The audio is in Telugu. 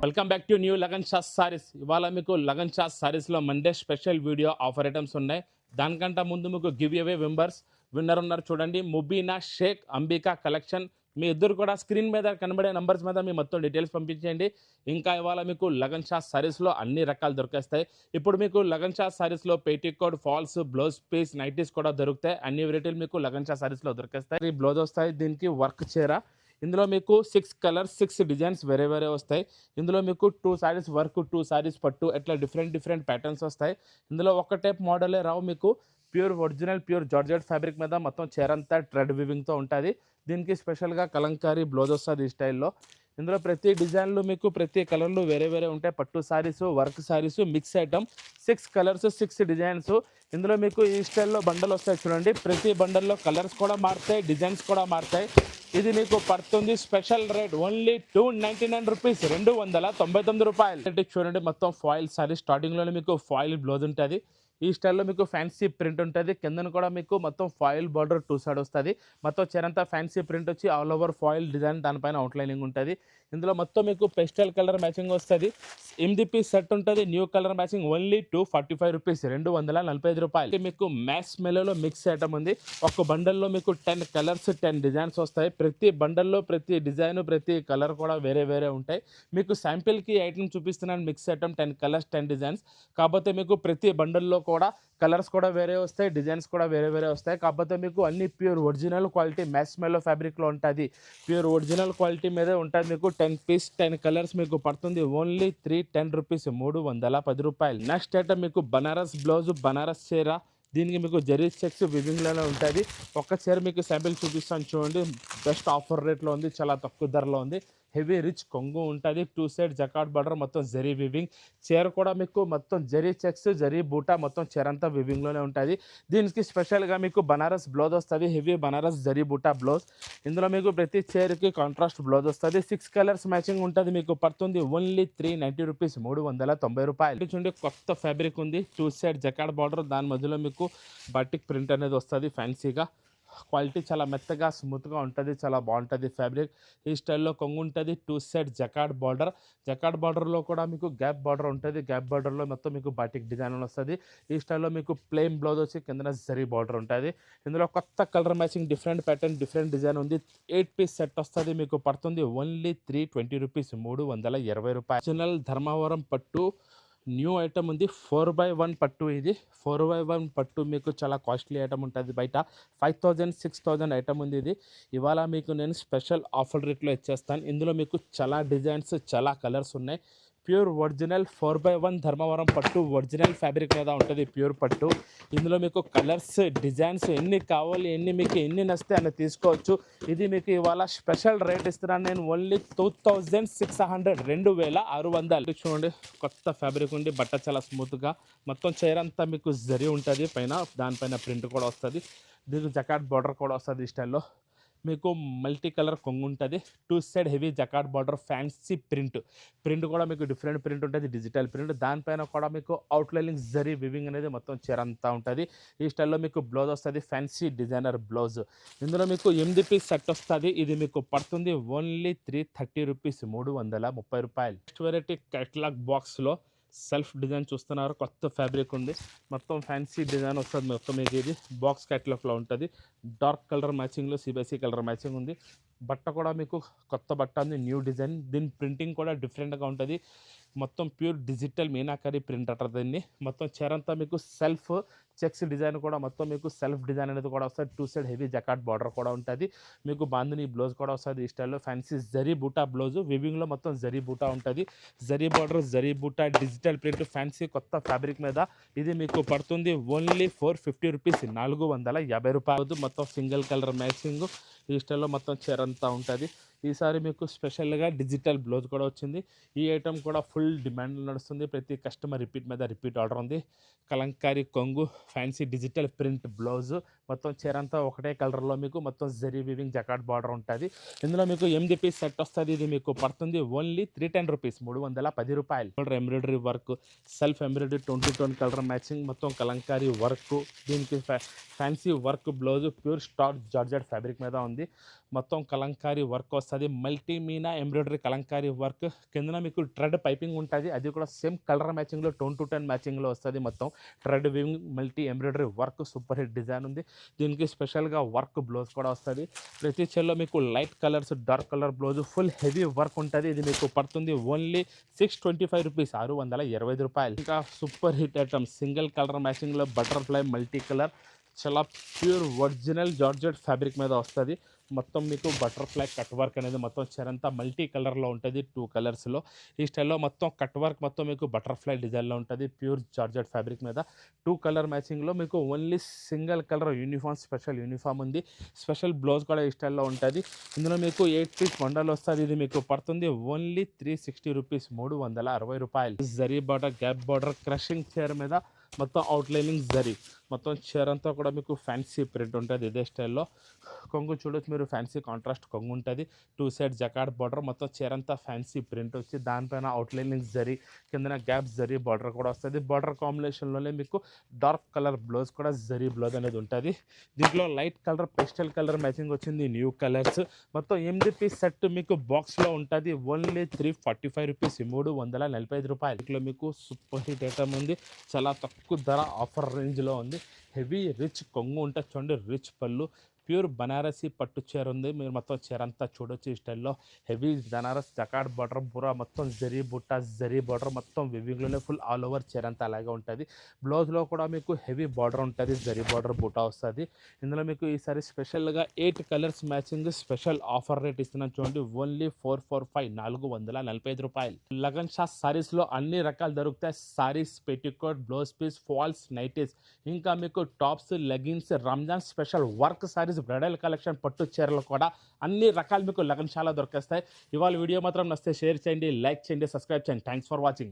Welcome back to New Lagan Sha Sarees. ఇవాళ మీకు లగన్ షా సారీస్లో Monday special video offer items ఉన్నాయి. దానికంటే ముందు మీకు గివ్ అవే విన్నర్ ఉన్నారు. చూడండి, ముబీనా షేక్ అంబికా కలెక్షన్. మీ ఇద్దరు కూడా స్క్రీన్ మీద కనబడే నంబర్స్ మీద మీ మొత్తం డీటెయిల్స్ పంపించండి. ఇంకా ఇవాళ మీకు లగన్ షా సారీస్లో అన్ని రకాలు దొరికేస్తాయి. ఇప్పుడు మీకు లగన్ షా సారీస్లో petticoat, falls, blouse piece, nighties కూడా దొరుకుతాయి. అన్ని వెరైటీలు మీకు లగన్ షా సారీస్లో దొరికేస్తాయి. ఈ బ్లౌజ్ వస్తాయి, దీనికి వర్క్ చీర. ఇందులో మీకు 6 కలర్స్, 6 డిజైన్స్ వేరే వస్తాయి. ఇందులో మీకు 2 సారీస్ వర్క్, 2 సారీస్ పట్టు, ఇట్లా డిఫరెంట్ ప్యాటర్న్స్ వస్తాయి. ఇందులో ఒక టైప్ మోడలే రావు, మీకు pure original pure georgette fabric మీద మొత్తం చీరంతా థ్రెడ్ వివింగ్తో ఉంటుంది. దీనికి స్పెషల్గా కలంకారీ బ్లౌజ్ వస్తుంది ఈ స్టైల్లో. ఇందులో ప్రతి డిజైన్లు మీకు ప్రతి కలర్లు వేరే ఉంటాయి. పట్టు సారీసు, వర్క్ సారీసు, మిక్స్ ఐటమ్. 6 colours, 6 designs. ఇందులో మీకు ఈ స్టైల్లో బండలు వస్తాయి చూడండి. ప్రతి బండల్లో కలర్స్ కూడా మారుతాయి, డిజైన్స్ కూడా మారుతాయి. ఇది మీకు పడుతుంది స్పెషల్ రేట్ ఓన్లీ 299 రూపీస్, 299 రూపాయలు. చూడండి, మొత్తం ఫాయిల్ సారీ. స్టార్టింగ్లోనే మీకు ఫాయిల్ బ్లౌజ్ ఉంటుంది. ఈ స్టైల్లో మీకు ఫ్యాన్సీ ప్రింట్ ఉంటుంది. కిందన కూడా మీకు మొత్తం ఫాయిల్ బార్డర్ 2 సైడ్ వస్తుంది. మొత్తం చీరంతా ఫ్యాన్సీ ప్రింట్ వచ్చి ఆల్ ఓవర్ ఫాయిల్ డిజైన్, దానిపైన అవుట్లైనింగ్ ఉంటుంది. ఇందులో మొత్తం మీకు పెస్టల్ కలర్ మ్యాచింగ్ వస్తుంది. 8 పీస్ సెట్ ఉంటుంది. New colour matching only 245 rupees, 245 రూపాయలు. మీకు మ్యాస్ మెలోలో మిక్స్ ఐటమ్ ఉంది. ఒక బండల్లో మీకు 10 కలర్స్, 10 డిజైన్స్ వస్తాయి. ప్రతి బండల్లో ప్రతి డిజైన్, ప్రతి కలర్ కూడా వేరే ఉంటాయి. మీకు శాంపిల్కి ఐటమ్ చూపిస్తున్నాను. Mix item 10 colours, 10 designs. కాకపోతే మీకు ప్రతి బండల్లో కూడా కలర్స్ కూడా వేరే వస్తాయి, డిజైన్స్ కూడా వేరే వస్తాయి. కాకపోతే మీకు అన్ని ప్యూర్ ఒరిజినల్ క్వాలిటీ మ్యాస్ మెలో ఫ్యాబ్రిక్లో ఉంటుంది. ప్యూర్ ఒరిజినల్ క్వాలిటీ మీదే ఉంటుంది. మీకు 10 పీస్ 10 కలర్స్ మీకు పడుతుంది ఓన్లీ 310 రూపీస్, 310 రూపాయలు. నెక్స్ట్ ఐటమ్ మీకు బనారస్ బ్లౌజ్, బనారస్ చీర. దీనికి మీకు జరీ చెక్స్ వివింగ్లోనే ఉంటుంది. ఒక్క చీర మీకు శాంపిల్ చూపిస్తాను చూడండి. బెస్ట్ ఆఫర్ రేట్లో ఉంది, చాలా తక్కువ ధరలో ఉంది. హెవీ రిచ్ కొంగు ఉంటుంది. 2 సైడ్ జకాట్ బార్డర్, మొత్తం జరీ వివింగ్. చీర కూడా మీకు మొత్తం జరీ చెక్స్, జరీ బూటా, మొత్తం చీర అంతా వివింగ్లోనే ఉంటుంది. దీనికి స్పెషల్గా మీకు బనారస్ బ్లౌజ్ వస్తుంది. హెవీ బనారస్ జరీ బూటా బ్లౌజ్. ఇందులో మీకు ప్రతి చీరకి కాంట్రాస్ట్ బ్లౌజ్ వస్తుంది. 6 కలర్స్ మ్యాచింగ్ ఉంటుంది. మీకు పడుతుంది ఓన్లీ 390 రూపీస్, 390 రూపాయలు. చూడండి, కొత్త ఫ్యాబ్రిక్ ఉంది. 2 సైడ్ జకాట్ బార్డర్, దాని మధ్యలో మీకు బాటిక్ ప్రింట్ అనేది వస్తుంది ఫ్యాన్సీగా. క్వాలిటీ చాలా మెత్తగా స్మూత్గా ఉంటుంది, చాలా బాగుంటుంది ఫ్యాబ్రిక్. ఈ స్టైల్లో కొంగు ఉంటుంది. 2 సైడ్ జకాట్ బార్డర్. జకాట్ బార్డర్లో కూడా మీకు గ్యాప్ బార్డర్ ఉంటుంది. గ్యాప్ బార్డర్లో మొత్తం మీకు బాటిక్ డిజైన్ వస్తుంది. ఈ స్టైల్లో మీకు ప్లెయిన్ బ్లౌజ్ వచ్చి కింద జరీ బార్డర్ ఉంటుంది. ఇందులో కొత్త colour matching, different pattern, different design ఉంది. 8 పీస్ సెట్ వస్తుంది. మీకు పడుతుంది ఓన్లీ 320 రూపీస్, 320 రూపాయలు. ఒరిజినల్ ధర్మవరం పట్టు న్యూ ఐటమ్ ఉంది. 4x1 పట్టు. ఇది 4x1 పట్టు మీకు చాలా కాస్ట్లీ ఐటమ్ ఉంటుంది. బయట 5000, 6000 ఐటమ్ ఉంది. ఇది ఇవాళ మీకు నేను స్పెషల్ ఆఫర్ రేట్లో ఇచ్చేస్తాను. ఇందులో మీకు చాలా డిజైన్స్, చాలా కలర్స్ ఉన్నాయి. ప్యూర్ ఒరిజినల్ 4x1 ధర్మవరం పట్టు ఒరిజినల్ ఫ్యాబ్రిక్ మీద ఉంటుంది. ప్యూర్ పట్టు. ఇందులో మీకు కలర్స్, డిజైన్స్ ఎన్ని కావాలి, మీకు ఎన్ని నచ్చితే అన్ని తీసుకోవచ్చు. ఇది మీకు ఇవాళ స్పెషల్ రేట్ ఇస్తున్నాను నేను ఓన్లీ 2600, 2600. చూడండి, కొత్త ఫ్యాబ్రిక్ ఉంది. బట్ట చాలా స్మూత్గా, మొత్తం చీర అంతా మీకు జరీ ఉంటుంది. దానిపైన ప్రింట్ కూడా వస్తుంది. దీనికి జకాట్ బార్డర్ కూడా వస్తుంది. ఈ స్టైల్లో మీకు మల్టీ కలర్ కొంగు ఉంటుంది. 2 side heavy జకాట్ border, fancy print కూడా మీకు డిఫరెంట్ ప్రింట్ ఉంటుంది, డిజిటల్ ప్రింట్. దానిపైన కూడా మీకు అవుట్లైనింగ్ జరీ వివింగ్ అనేది మొత్తం చీర అంతా ఉంటుంది. ఈ స్టైల్లో మీకు బ్లౌజ్ వస్తుంది, ఫ్యాన్సీ డిజైనర్ బ్లౌజ్. ఇందులో మీకు 8 పీస్ సెట్ వస్తుంది. ఇది మీకు పడుతుంది ఓన్లీ 330 రూపీస్, 330 రూపాయలు. నెక్స్ట్ వెరైటీ కేటలాగ్ బాక్స్లో సెల్ఫ్ డిజైన్ చూస్తున్నారు. కొత్త ఫ్యాబ్రిక్ ఉంది. మొత్తం ఫ్యాన్సీ డిజైన్ వస్తుంది. మొత్తం మీకు ఇది బాక్స్ క్యాటలాగ్లో ఉంటుంది. డార్క్ కలర్ మ్యాచింగ్లో సిబిఎస్ఈ కలర్ మ్యాచింగ్ ఉంది. బట్ట కూడా మీకు కొత్త బట్ట ఉంది, న్యూ డిజైన్. దీని ప్రింటింగ్ కూడా డిఫరెంట్గా ఉంటుంది. మొత్తం ప్యూర్ డిజిటల్ మీనాకరీ ప్రింట్ అంటారు దీన్ని. మొత్తం చీరంతా మీకు సెల్ఫ్ చెక్స్ డిజైన్ కూడా, మొత్తం మీకు సెల్ఫ్ డిజైన్ అనేది కూడా వస్తుంది. 2 సైడ్ హెవీ జకాట్ బార్డర్ కూడా ఉంటుంది. మీకు బాందిని బ్లౌజ్ కూడా వస్తుంది. ఈ స్టైల్లో ఫ్యాన్సీ జరీ బూటా బ్లౌజ్. వివింగ్లో మొత్తం జరీ బూటా ఉంటుంది. జరీ బార్డర్, జరీ బూటా, డిజిటల్ ప్రింట్, ఫ్యాన్సీ కొత్త ఫ్యాబ్రిక్ మీద. ఇది మీకు పడుతుంది ఓన్లీ 450 రూపీస్, 450 రూపాయలు. మొత్తం సింగిల్ కలర్ మ్యాచింగ్. ఈ స్టైల్లో మొత్తం చీర అంతా ఉంటుంది. ఈసారి మీకు స్పెషల్గా డిజిటల్ బ్లౌజ్ కూడా వచ్చింది. ఈ ఐటమ్ కూడా ఫుల్ డిమాండ్లో నడుస్తుంది. ప్రతి కస్టమర్ రిపీట్ మీద రిపీట్ ఆర్డర్ ఉంది. కలంకారీ కొంగు, ఫ్యాన్సీ డిజిటల్ ప్రింట్ బ్లౌజ్, మొత్తం చీర అంతా ఒకటే కలర్లో మీకు మొత్తం జరీ వీవింగ్ జకాట్ బార్డర్ ఉంటుంది. ఇందులో మీకు 8 పీస్ సెట్ వస్తుంది. ఇది మీకు పడుతుంది ఓన్లీ 310 రూపీస్, 310 రూపాయలు. Embroidery work, self embroidery 20 colour matching, మొత్తం కలంకారీ వర్క్, దీనికి fancy work blouse pure star georgette fabric మీద ఉంది. మొత్తం కలంకారీ వర్క్ వస్తుంది. Multi Meena embroidery Kalamkari work, కిందన మీకు ట్రెడ్ పైపింగ్ ఉంటుంది. అది కూడా సేమ్ కలర్ మ్యాచింగ్లో 10 మ్యాచింగ్లో వస్తుంది. మొత్తం thread weaving multi embroidery work super hit design ఉంది. దీనికి స్పెషల్గా వర్క్ బ్లౌజ్ కూడా వస్తుంది. ప్రతి చీరలో మీకు light colours, dark colour blouse, full heavy work ఉంటుంది. ఇది మీకు పడుతుంది ఓన్లీ 625 రూపీస్, 625 రూపాయలు. ఇంకా super hit item single colour మ్యాచింగ్లో బటర్ఫ్లై మల్టీ కలర్, చాలా ప్యూర్ ఒరిజినల్ జార్జెట్ ఫ్యాబ్రిక్ మీద వస్తుంది. మొత్తం మీకు బటర్ఫ్లై కట్ వర్క్ అనేది మొత్తం చీరంతా మల్టీ కలర్లో ఉంటుంది. 2 కలర్స్లో ఈ స్టైల్లో మొత్తం కట్ వర్క్ మొత్తం మీకు బటర్ఫ్లై డిజైన్లో ఉంటుంది. ప్యూర్ జార్జెట్ ఫ్యాబ్రిక్ మీద 2 కలర్ మ్యాచింగ్లో మీకు only single colour uniform, special uniform ఉంది. స్పెషల్ బ్లౌజ్ కూడా ఈ స్టైల్లో ఉంటుంది. ఇందులో మీకు 8 పీస్ బండల్ వస్తుంది. ఇది మీకు పడుతుంది ఓన్లీ 360 రూపీస్, 360 రూపాయలు. Zari border, gap border, crushing చీర మీద మొత్తం అవుట్లైనింగ్ జరీ, మొత్తం చీర అంతా కూడా మీకు ఫ్యాన్సీ ప్రింట్ ఉంటుంది. ఇదే స్టైల్లో కొంగు చూడొచ్చు మీరు, ఫ్యాన్సీ కాంట్రాస్ట్ కొంగు ఉంటుంది. 2 సైడ్ జకాడ్ బార్డర్, మొత్తం చీర అంతా ఫ్యాన్సీ ప్రింట్ వచ్చి దానిపైన అవుట్లైనింగ్ జరీ, కిందన గ్యాప్ జరీ బార్డర్ కూడా వస్తుంది. బార్డర్ కాంబినేషన్లోనే మీకు డార్క్ కలర్ బ్లౌజ్ కూడా జరీ బ్లౌజ్ అనేది ఉంటుంది. దీంట్లో light colour, pastel colour matching వచ్చింది. న్యూ కలర్స్ మొత్తం 8 పీస్ సెట్ మీకు బాక్స్లో ఉంటుంది. ఓన్లీ 345 రూపీస్, 345 రూపాయలు. ఇట్లా మీకు సూపర్ హిట్ ఐటమ్ ఉంది. చాలా తక్కువ ధర, ఆఫర్ రేంజ్లో ఉంది. హెవీ రిచ్ కొంగు ఉంటుంది చూడండి, రిచ్ పళ్ళు, ప్యూర్ బనారసీ పట్టు చీర ఉంది. మీరు మొత్తం చీర అంతా చూడొచ్చు ఈ స్టైల్లో. హెవీ బనారస్ జకాడ్ బార్డర్, బురా మొత్తం జరీ బుట్ట, జరీ బార్డర్ మొత్తం వివింగ్లోనే ఫుల్ ఆల్ ఓవర్ చీర అంతా అలాగే ఉంటుంది. బ్లౌజ్లో కూడా మీకు హెవీ బార్డర్ ఉంటుంది, జరీ బార్డర్ బుట్ట వస్తుంది. ఇందులో మీకు ఈసారి స్పెషల్గా 8 colours matching special offer rate ఇస్తున్నాను చూడండి. ఓన్లీ 445, 445 రూపాయలు. లగన్ షా సారీస్లో అన్ని రకాలు దొరుకుతాయి. Saris, petticoat, blouse piece, falls, nighties, ఇంకా మీకు tops, leggings, Ramzan special work saris, bridal collection, పట్టు చీరలు కూడా అన్ని రకాలు మీకు లగన్ షాలో దొరికేస్తాయి. ఇవాళ వీడియో మాత్రం నచ్చితే షేర్ చేయండి, లైక్ చేయండి, సబ్స్క్రైబ్ చేయండి. Thanks for watching.